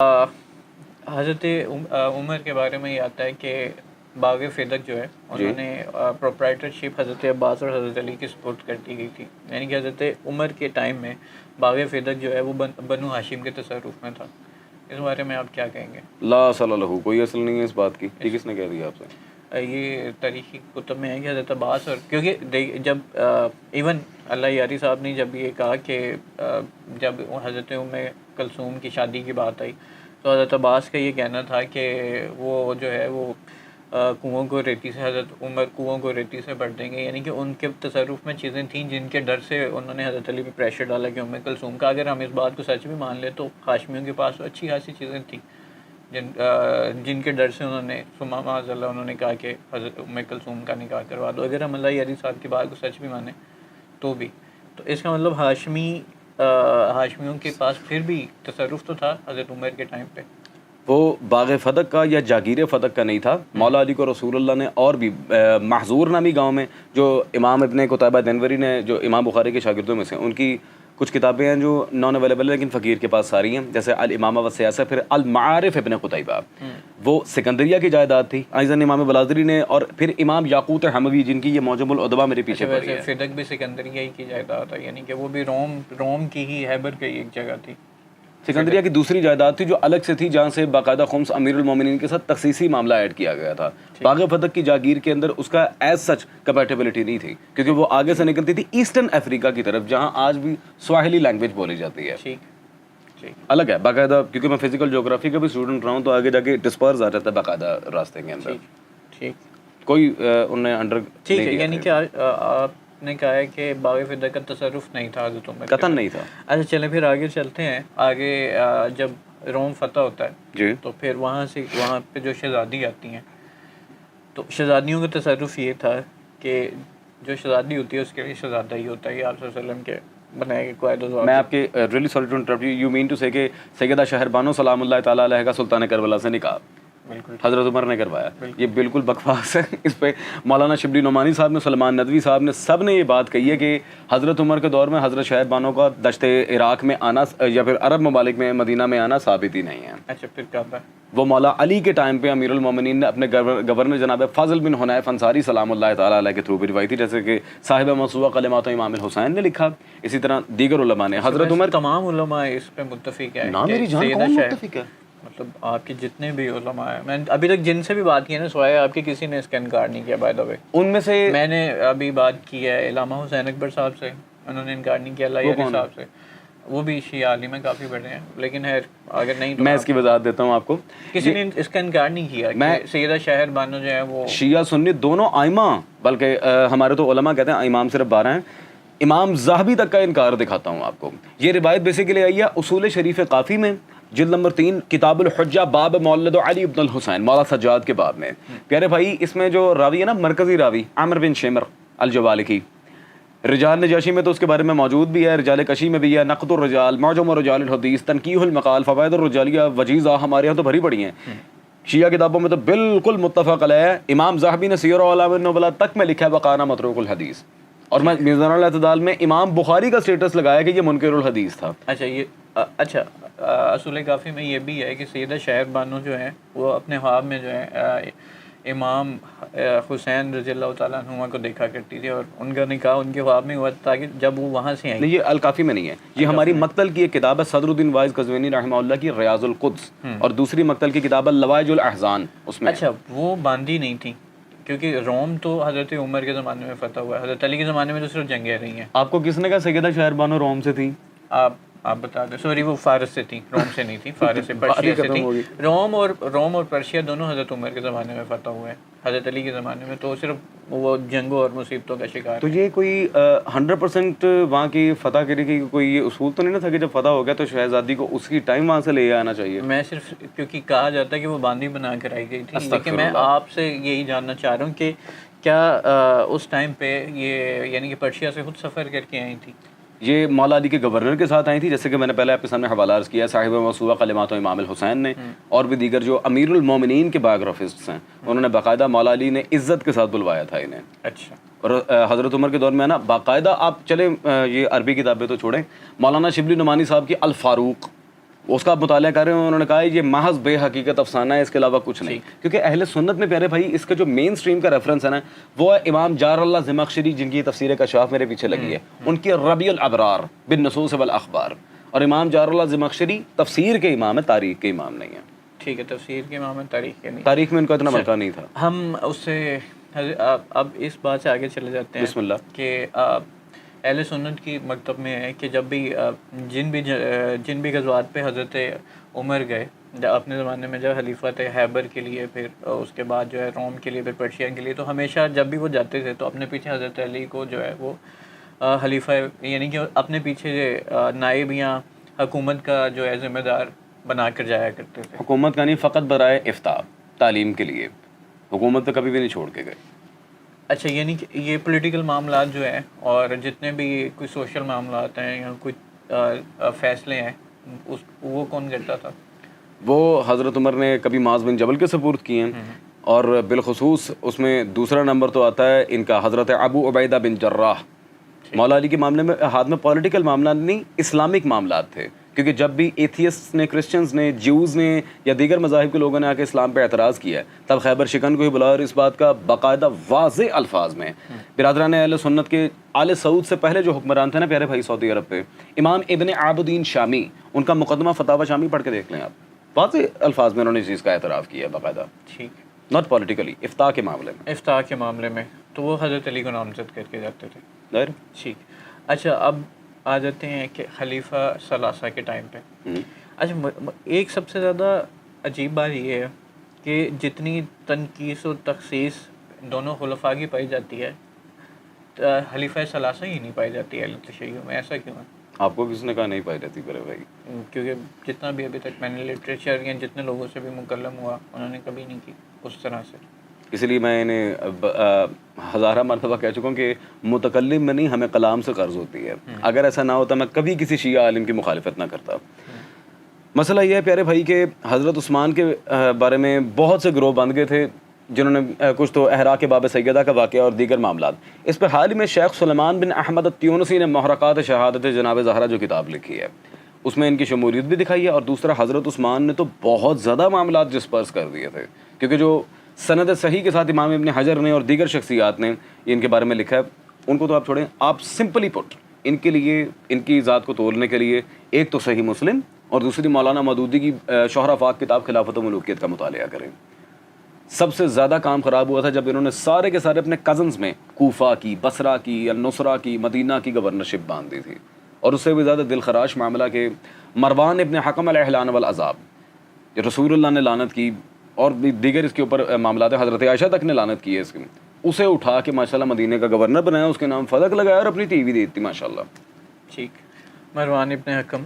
حضرت عمر کے بارے میں یہ آتا ہے کہ باغ فدق جو ہے انہوں نے پروپرائٹرشپ حضرت عباس اور حضرت علی کی سپورٹ کر دی گئی تھی، یعنی کہ حضرت عمر کے ٹائم میں باغ فدق جو ہے وہ بنو ہاشم کے تصرف میں تھا. اس بارے میں آپ کیا کہیں گے؟ لا اصل لہو، کوئی اصل نہیں ہے اس بات کی. یہ کس نے کہہ دیا آپ سے؟ یہ تاریخی کتب میں ہے کہ حضرت عباس، اور کیونکہ جب ایون اللہ یاری صاحب نے جب یہ کہا کہ جب حضرت کلثوم کی شادی کی بات آئی تو حضرت عباس کا یہ کہنا تھا کہ وہ جو ہے وہ کنوؤں کو ریتی سے، حضرت عمر کنوؤں کو ریتی سے بھر دیں گے، یعنی کہ ان کے تصرف میں چیزیں تھیں جن کے ڈر سے انہوں نے حضرت علی پہ پریشر ڈالا کہ کلثوم کا. اگر ہم اس بات کو سچ بھی مان لیں تو ہاشمیوں کے پاس اچھی خاصی چیزیں تھیں جن کے ڈر سے انہوں نے معاذ اللہ انہوں نے کہا کہ حضرت کلثوم کا نکاح کروا دو. اگر ہم اللہ یاری صاحب کی بات کو سچ بھی مانیں تو بھی، تو اس کا مطلب ہاشمیوں کے پاس پھر بھی تصرف تو تھا حضرت عمر کے ٹائم پہ. وہ باغ فدق کا یا جاگیر فدق کا نہیں تھا. مولا علی کو رسول اللہ نے اور بھی محظور نامی گاؤں میں، جو امام ابن قتیبہ دنوری نے، جو امام بخاری کے شاگردوں میں سے، ان کی کچھ کتابیں ہیں جو نان اویلیبل ہیں لیکن فقیر کے پاس ساری ہیں، جیسے الامامہ والسیاسہ، پھر المعارف ابن قتیبہ، وہ سکندریہ کی جائیداد تھی. ایضاً امام بلازری نے، اور پھر امام یاقوت حموی جن کی یہ معجم الادبا میرے پیچھے پڑی ہے. فدق بھی سکندریہ ہی کی جائیداد ہے، یعنی کہ وہ بھی روم کی ہی ہیبر کی ایک جگہ تھی. سکندریہ کی دوسری جائیداد تھی جو الگ سے تھی، جہاں سے باقاعدہ خمس امیر المومنین کے ساتھ تخصیصی معاملہ ایڈ کیا گیا تھا. باغ فدق کی جاگیر کے اندر اس کا ایز سچ کمپیٹیبلٹی نہیں تھی، کیونکہ وہ آگے سے نکلتی تھی ایسٹرن افریقہ کی طرف، جہاں آج بھی سواحلی لینگویج بولی جاتی ہے. الگ ہے باقاعدہ، کیونکہ میں فزیکل جغرافی کا بھی اسٹوڈنٹ رہا ہوں، تو آگے جا کے ڈسپرز آ جاتا ہے باقاعدہ راستے کے اندر. کوئی ان نے انڈر ٹھیک ہے، یعنی کہ آپ نے کہا ہے کہ باغ فدق کا تصرف نہیں تھا حضرت عمر، قطعاً نہیں تھا. اچھا چلیں پھر آگے چلتے ہیں. آگے جب روم فتح ہوتا ہے جی، تو پھر وہاں پہ جو شہزادی آتی ہیں، تو شہزادیوں کا تصرف یہ تھا کہ جو شہزادی ہوتی ہے اس کے لیے شہزادہ ہی ہوتا ہے. آپ صلی اللہ علیہ وسلم کے بنائے گئے قواعد و ضوابط. میں آپ کے really sorry to interrupt you mean to say کہ سیدہ شہر بانو سلام اللہ تعالیٰ علیہ کا سلطان کربلا سے نکاح حضرت عمر نے کروایا. یہ بالکل بکواس ہے. اس پہ مولانا شبلی نعمانی صاحب نے، سلمان ندوی صاحب نے، سب نے یہ بات کہی ہے کہ حضرت عمر کے دور میں حضرت شہر بانو کا دشت عراق میں آنا یا پھر عرب ممالک میں مدینہ میں آنا ثابت ہی نہیں ہے. اچھا پھر کب ہے؟ وہ مولا علی کے ٹائم پہ امیر المومنین نے اپنے گورنر جناب فاضل بن حنیف انصاری سلام اللہ تعالیٰ علیہ کے تھرو بھی روایتی، جیسے کہ صاحب موسوعہ کلمات امام الحسین نے لکھا، اسی طرح دیگر علماء نے. حضرت عمر تمام علماء اس پہ متفق ہیں. نا میری جان کون متفق ہے؟ مطلب آپ کے جتنے بھی علماء ہیں، میں ابھی تک جن سے بھی بات کی ہے نا، سوائے آپ کے کسی نے اس کا انکار نہیں کیا. بائی دا وے ان میں سے میں نے ابھی بات کی ہے علامہ حسین اکبر صاحب سے، انہوں نے انکار نہیں کیا. اللہ یاری صاحب سے، وہ بھی شیعہ عالم ہیں، کافی بڑے ہیں، لیکن ہے اگر نہیں تو میں اس کی وضاحت دیتا ہوں آپ کو. کسی نے اس کا انکار نہیں کیا کہ سیدہ شہر بانو جو ہے وہ شیعہ سنی دونوں ائمہ، بلکہ ہمارے تو علماء کہتے ہیں امام صرف 12 ہیں. امام زاہبی تک کا انکار دکھاتا ہوں آپ کو. یہ روایت بیسیکلی آئی ہے اصول شریف قافی میں، جلد نمبر 3، کتاب الحجہ، باب مولد علی ابن الحسین، مولا سجاد کے باب میں. پیارے بھائی، اس میں جو راوی ہے نا، مرکزی راوی عامر بن شمر الجوالکی، رجال نجاشی میں تو اس کے بارے میں موجود بھی ہے، رجال کشی میں بھی ہے، نقد الرجال، معجم رجال الحدیث، تنقیح المقال، فوائد الرجالیہ وجیزہ، ہمارے یہاں تو بھری پڑی ہیں. شیعہ کتابوں میں تو بالکل متفق علیہ ہے. امام زاہبی نے سیر اعلام النبلاء تک میں لکھا ہے وقانا متروک الحدیث، اور میں میزان الاعتدال میں امام بخاری کا سٹیٹس لگایا کہ یہ منکر الحدیث تھا. اچھا اصول کافی میں یہ بھی ہے کہ سیدہ شہر بانو جو ہے وہ اپنے خواب میں جو ہے امام حسین رضی اللہ تعالیٰ عنہ کو دیکھا کرتی تھی، اور ان کا نکاح ان کے خواب میں ہوا تاکہ جب وہ وہاں سے آئیں. نہیں، یہ الکافی میں نہیں ہے، یہ ہماری مقتل کی ایک کتاب ہے، صدر الدین وائز قزوینی رحمہ اللہ کی ریاض القدس، اور دوسری مقتل کی کتاب ہے لوائج الاحزان، اس میں. اچھا وہ باندھی نہیں تھی کیونکہ روم تو حضرت عمر کے زمانے میں فتح ہوا ہے، حضرت علی کے زمانے میں تو صرف جنگیں رہی ہیں. آپ کو کس نے کہا سیدہ شہر بانو روم سے تھی؟ آپ بتا دیں. سوری، وہ فارس سے تھی، روم سے نہیں تھی، فارس سے، پرشیا سے تھی. روم اور پرشیا دونوں حضرت عمر کے زمانے میں فتح ہوئے ہیں. حضرت علی کے زمانے میں تو صرف وہ جنگوں اور مصیبتوں کا شکار. تو یہ کوئی 100% وہاں کی فتح کرنے کی کوئی یہ اصول تو نہیں نا تھا کہ جب فتح ہو گیا تو شہزادی کو اس کی ٹائم وہاں سے لے آنا چاہیے؟ میں صرف کیونکہ کہا جاتا ہے کہ وہ باندھی بنا کر آئی گئی تھی، لیکن میں آپ سے یہی جاننا چاہ رہا ہوں کہ کیا اس ٹائم پہ یہ یعنی کہ پرشیا سے خود سفر کر کے آئی تھی؟ یہ مولا علی کے گورنر کے ساتھ آئی تھی، جیسے کہ میں نے پہلے آپ کے سامنے حوالہ عرض کیا، صاحب موسوعہ کلمات امام الحسین نے، اور بھی دیگر جو امیر المومنین کے بایوگرافسٹس ہیں، انہوں نے باقاعدہ مولا علی نے عزت کے ساتھ بلوایا تھا انہیں. اچھا. اور حضرت عمر کے دور میں ہے نا باقاعدہ، آپ چلیں یہ عربی کتابیں تو چھوڑیں، مولانا شبلی نعمانی صاحب کی الفاروق، اس کا آپ مطالعہ کر رہے ہیں, انہوں نے کہا یہ محض بے حقیقت افسانہ ہے, اس کے علاوہ کچھ نہیں. کیونکہ اہل سنت میں پیارے بھائی اس کا جو مین سٹریم کا ریفرنس ہے نا وہ ہے امام جار اللہ زمخشری, جن کی تفسیر کشاف میرے پیچھے لگی ہے, ان کی ربیع الابرار بالنصوص والاخبار. اور امام جار اللہ زمخشری تفسیر کے امام ہے, تاریخ کے امام نہیں ہے. ٹھیک ہے, تفسیر کے امام ہے, تاریخ کے نہیں. تاریخ میں ان کا اتنا ملکہ نہیں تھا. ہم اس سے اب اس بات سے آگے چلے جاتے ہیں. بسم اللہ. کہ اہل سنت کی مکتب میں ہے کہ جب بھی جن بھی غزوات پہ حضرت عمر گئے اپنے زمانے میں, جب خلیفہ تھے خیبر کے لیے, پھر اس کے بعد جو ہے روم کے لیے, پھر پرشیا کے لیے, تو ہمیشہ جب بھی وہ جاتے تھے تو اپنے پیچھے حضرت علی کو جو ہے وہ خلیفہ یعنی کہ اپنے پیچھے نائب یا حکومت کا جو ہے ذمہ دار بنا کر جایا کرتے تھے. حکومت کا نہیں, فقط برائے افتاء تعلیم کے لیے, حکومت تو کبھی بھی نہیں چھوڑ کے گئے. اچھا, یعنی کہ یہ پولیٹیکل معاملات جو ہیں اور جتنے بھی کوئی سوشل معاملات ہیں یا کوئی فیصلے ہیں وہ کون کرتا تھا؟ وہ حضرت عمر نے کبھی معاذ بن جبل کے سپرد کیے ہیں, اور بالخصوص اس میں دوسرا نمبر تو آتا ہے ان کا حضرت ابو عبیدہ بن جراح. مولا علی کے معاملے میں ہاتھ میں پولیٹیکل معاملات نہیں, اسلامک معاملات تھے. کیونکہ جب بھی ایتھیسٹ نے, کرسچنز نے, جیوز نے یا دیگر مذاہب کے لوگوں نے آ کے اسلام پہ اعتراض کیا ہے, تب خیبر شکن کو ہی بلایا اور اس بات کا باقاعدہ واضح الفاظ میں برادران اہل سنت کے آل سعود سے پہلے جو حکمران تھے نا پیارے بھائی سعودی عرب پہ, امام ابن عابدین شامی, ان کا مقدمہ فتاوی شامی پڑھ کے دیکھ لیں آپ, واضح الفاظ میں انہوں نے اس چیز کا اعتراف کیا ہے باقاعدہ. ٹھیک, ناٹ پولیٹیکلی, افتاء کے معاملے میں. افتاء کے معاملے میں تو وہ حضرت علی کو نامزد کر کے جاتے تھے. ظاہر. ٹھیک. اچھا, اب آ جاتے ہیں کہ خلیفہ ثلاثہ کے ٹائم پہ. اچھا, ایک سب سے زیادہ عجیب بات یہ ہے کہ جتنی تنقیص و تخصیص دونوں خلفاء کی پائی جاتی ہے, خلیفہ ثلاثہ ہی نہیں پائی جاتی ہے اہل تشیع میں. ایسا کیوں ہے؟ آپ کو کس نے کہا نہیں پائی جاتی میرے بھائی؟ کیونکہ جتنا بھی ابھی تک میں نے لٹریچر یا جتنے لوگوں سے بھی مکلم ہوا, انہوں نے کبھی نہیں کی اس طرح سے. اس لیے میں انہیں ہزارہ مرتبہ کہہ چکا ہوں کہ متکلم میں نہیں, ہمیں کلام سے قرض ہوتی ہے. اگر ایسا نہ ہوتا میں کبھی کسی شیعہ عالم کی مخالفت نہ کرتا. مسئلہ یہ ہے پیارے بھائی کہ حضرت عثمان کے بارے میں بہت سے گروہ بند گئے تھے, جنہوں نے کچھ تو احراق باب سیدہ کا واقعہ اور دیگر معاملات. اس پہ حال ہی میں شیخ سلیمان بن احمد التیونسی نے محرقات شہادت جناب زہرا جو کتاب لکھی ہے, اس میں ان کی شمولیت بھی دکھائی ہے. اور دوسرا, حضرت عثمان نے تو بہت زیادہ معاملات ڈسپرس کر دیے تھے, کیونکہ جو سند صحیح کے ساتھ امام ابن حجر نے اور دیگر شخصیات نے ان کے بارے میں لکھا ہے, ان کو تو آپ چھوڑیں. آپ سمپلی پٹ ان کے لیے, ان کی ذات کو تولنے کے لیے ایک تو صحیح مسلم اور دوسری مولانا مودودی کی شہرہ فاق کتاب خلافت و ملوکیت کا مطالعہ کریں. سب سے زیادہ کام خراب ہوا تھا جب انہوں نے سارے کے سارے اپنے کزنز میں کوفہ کی, بصرہ کی, النصرہ کی, مدینہ کی گورنرشپ باندھ دی تھی. اور اس سے بھی زیادہ دل خراش معاملہ کہ مروان ابن حکم علیہ لعن والعذاب, رسول اللہ نے لعنت کی, اور بھی دیگر اس کے اوپر معاملات, حضرت عائشہ تک نے لعنت کی ہے اس کی, اسے اٹھا کے ماشاءاللہ مدینہ کا گورنر بنایا, اس کے نام فلک لگایا اور اپنی ٹی وی دی تھی ماشاءاللہ. ٹھیک, مروان ابن حکم